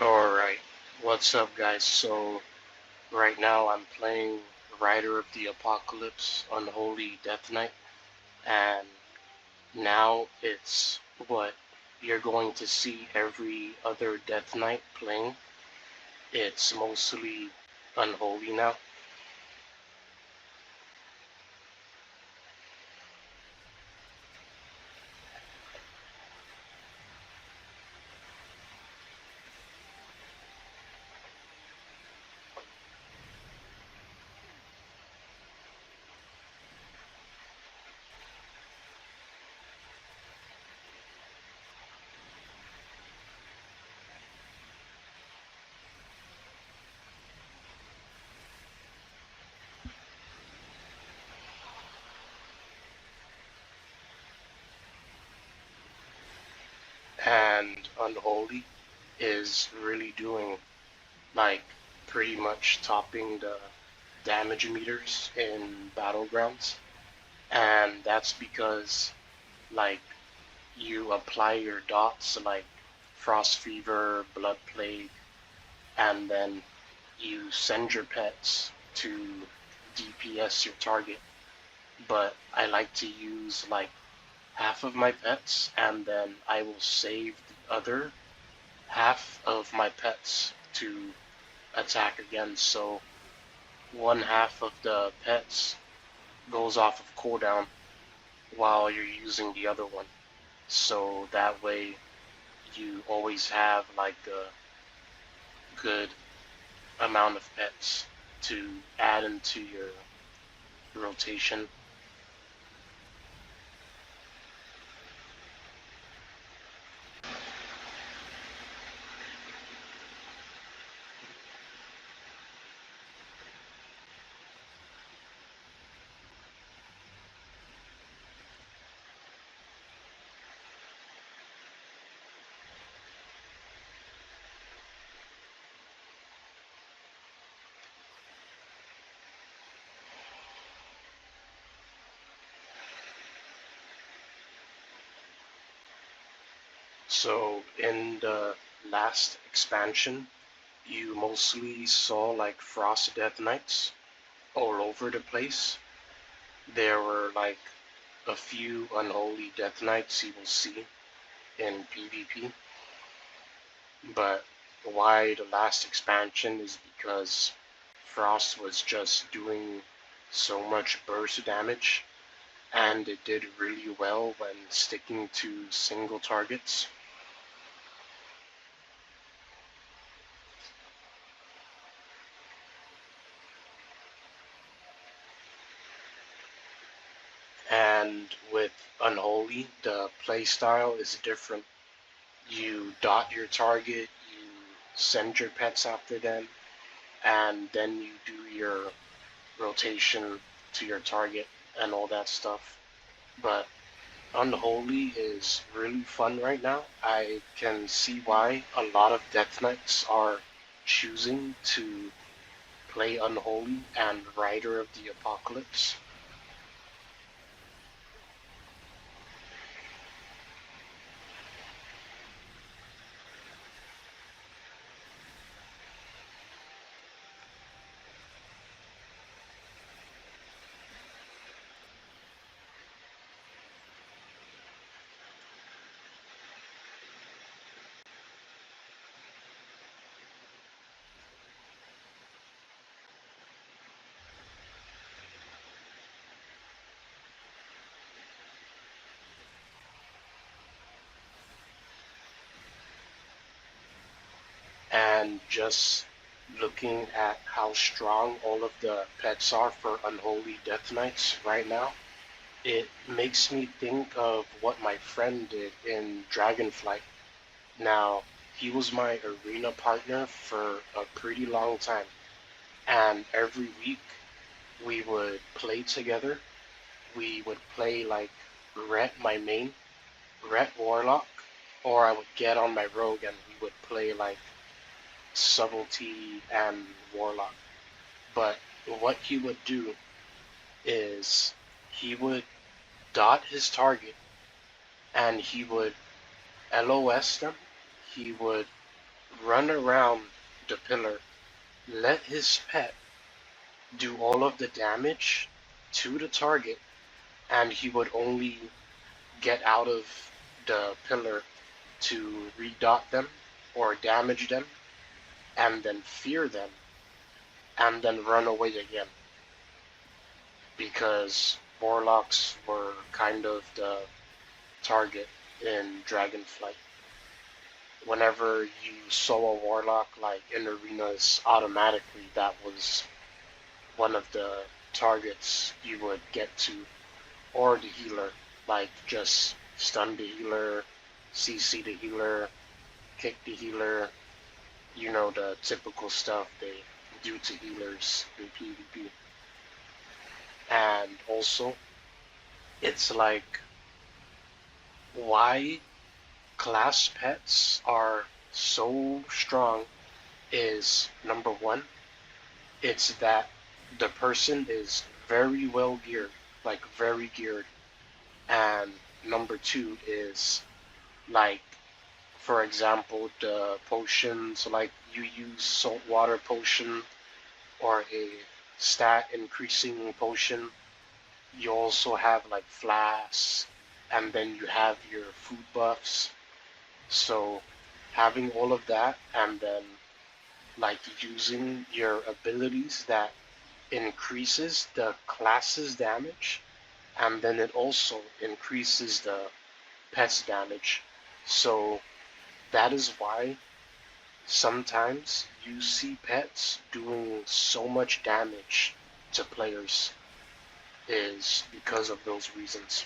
Alright, what's up guys? So right now I'm playing Rider of the Apocalypse Unholy Death Knight, and now it's what you're going to see every other Death Knight playing. It's mostly Unholy now. And Unholy is really doing like pretty much topping the damage meters in battlegrounds, and that's because like you apply your dots like frost fever, blood plague, and then you send your pets to DPS your target. But I like to use like half of my pets, and then I will save the other half of my pets to attack again. So one half of the pets goes off of cooldown while you're using the other one. So that way you always have like a good amount of pets to add into your rotation. So in the last expansion, you mostly saw like Frost Death Knights all over the place. There were like a few Unholy Death Knights you will see in PvP, but why the last expansion is because Frost was just doing so much burst damage, and it did really well when sticking to single targets. And with Unholy, the playstyle is different. You dot your target, you send your pets after them, and then you do your rotation to your target and all that stuff. But Unholy is really fun right now. I can see why a lot of Death Knights are choosing to play Unholy and Rider of the Apocalypse. And just looking at how strong all of the pets are for Unholy Death Knights right now, it makes me think of what my friend did in Dragonflight. Now, he was my arena partner for a pretty long time, and every week we would play together. We would play like Ret, my main, Ret Warlock, or I would get on my rogue and we would play like Subtlety and Warlock. But what he would do is he would dot his target and he would LOS them. He would run around the pillar, let his pet do all of the damage to the target, and he would only get out of the pillar to redot them or damage them, and then fear them, and then run away again. Because warlocks were kind of the target in Dragonflight. Whenever you saw a warlock like in arenas, automatically that was one of the targets you would get to, or the healer, like just stun the healer, CC the healer, kick the healer, you know, the typical stuff they do to healers in PvP. And also, it's like why class pets are so strong is number one, it's that the person is very well geared, like very geared. And number two is like, for example, the potions, like you use saltwater potion or a stat increasing potion. You also have like flasks, and then you have your food buffs. So having all of that and then like using your abilities that increases the class's damage, and then it also increases the pet's damage. So that is why sometimes you see pets doing so much damage to players, is because of those reasons.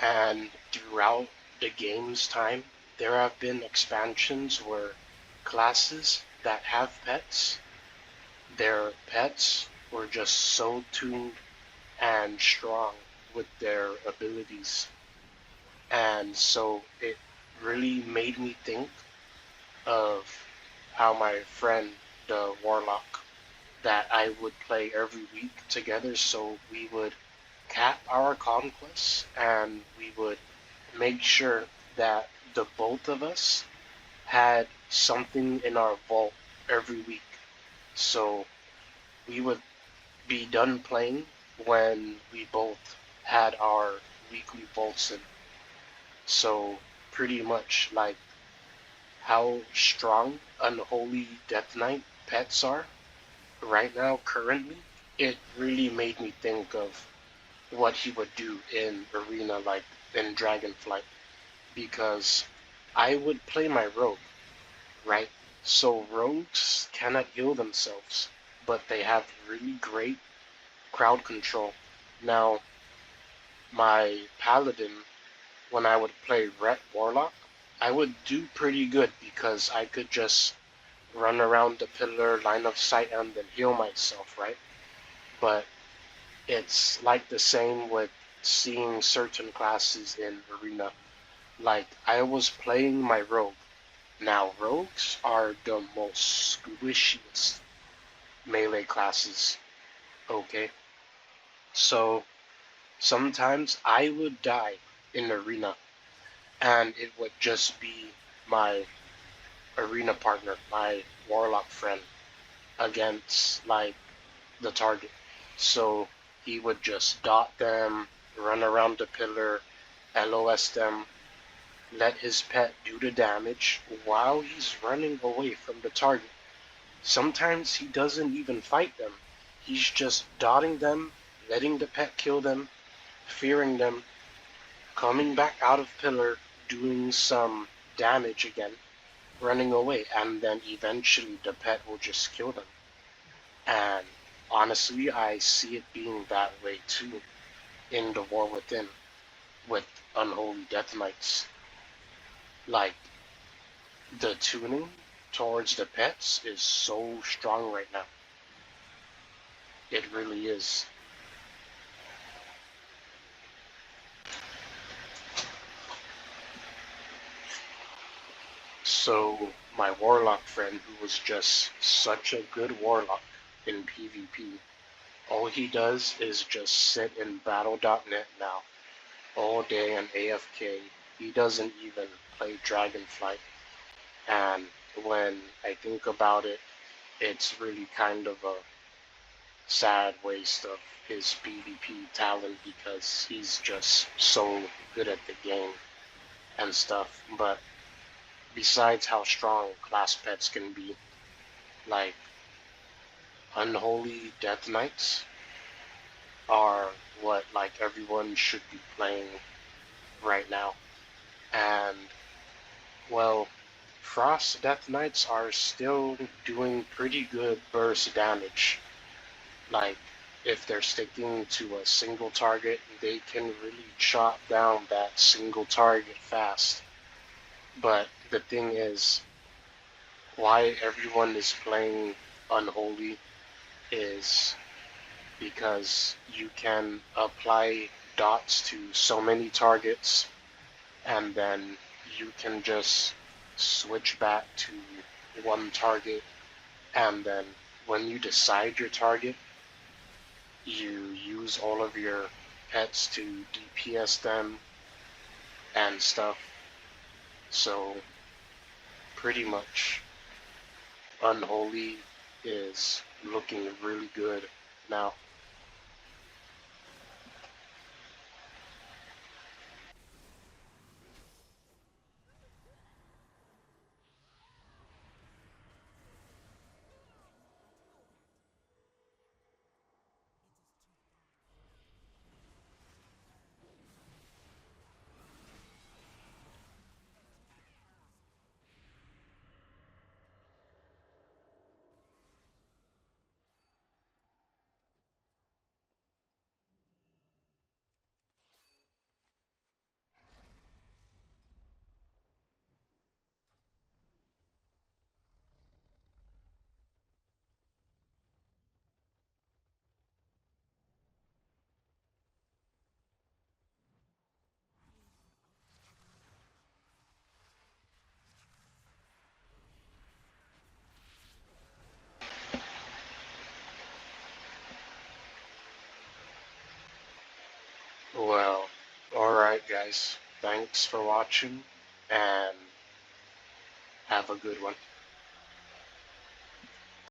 And throughout the game's time, there have been expansions where classes that have pets, their pets were just so tuned and strong with their abilities. And so it really made me think of how my friend, the Warlock, that I would play every week together. So we would cap our conquests and we would make sure that the both of us had something in our vault every week. So we would be done playing when we both had our weekly vaults in. So pretty much like how strong Unholy Death Knight pets are right now currently, it really made me think of what he would do in arena like in Dragonflight, because I would play my rogue, right? So rogues cannot heal themselves, but they have really great crowd control. Now, my paladin, when I would play Ret Warlock, I would do pretty good because I could just run around the pillar, line of sight, and then heal myself, right? But it's like the same with seeing certain classes in arena. Like, I was playing my rogue. Now, rogues are the most squishiest melee classes, okay? So, sometimes I would die in arena, and it would just be my arena partner, my warlock friend, against, like, the target. So, he would just dot them, run around the pillar, LOS them, let his pet do the damage while he's running away from the target. Sometimes he doesn't even fight them. He's just dotting them, letting the pet kill them, fearing them, coming back out of pillar, doing some damage again, running away, and then eventually the pet will just kill them. And honestly, I see it being that way too in the War Within. with Unholy Death Knights. Like, the tuning towards the pets is so strong right now. It really is. So, my warlock friend, who was just such a good warlock in PvP, all he does is just sit in battle.net now, all day and AFK. He doesn't even play Dragonflight. And when I think about it, it's really kind of a sad waste of his PvP talent because he's just so good at the game and stuff. But besides how strong class pets can be, like Unholy Death Knights are what like everyone should be playing right now. And well, Frost Death Knights are still doing pretty good burst damage. Like, if they're sticking to a single target, they can really chop down that single target fast. But the thing is, why everyone is playing Unholy is because you can apply dots to so many targets, and then you can just switch back to one target, and then when you decide your target, you use all of your pets to DPS them and stuff. So pretty much Unholy is looking really good now. Well, alright guys, thanks for watching and have a good one.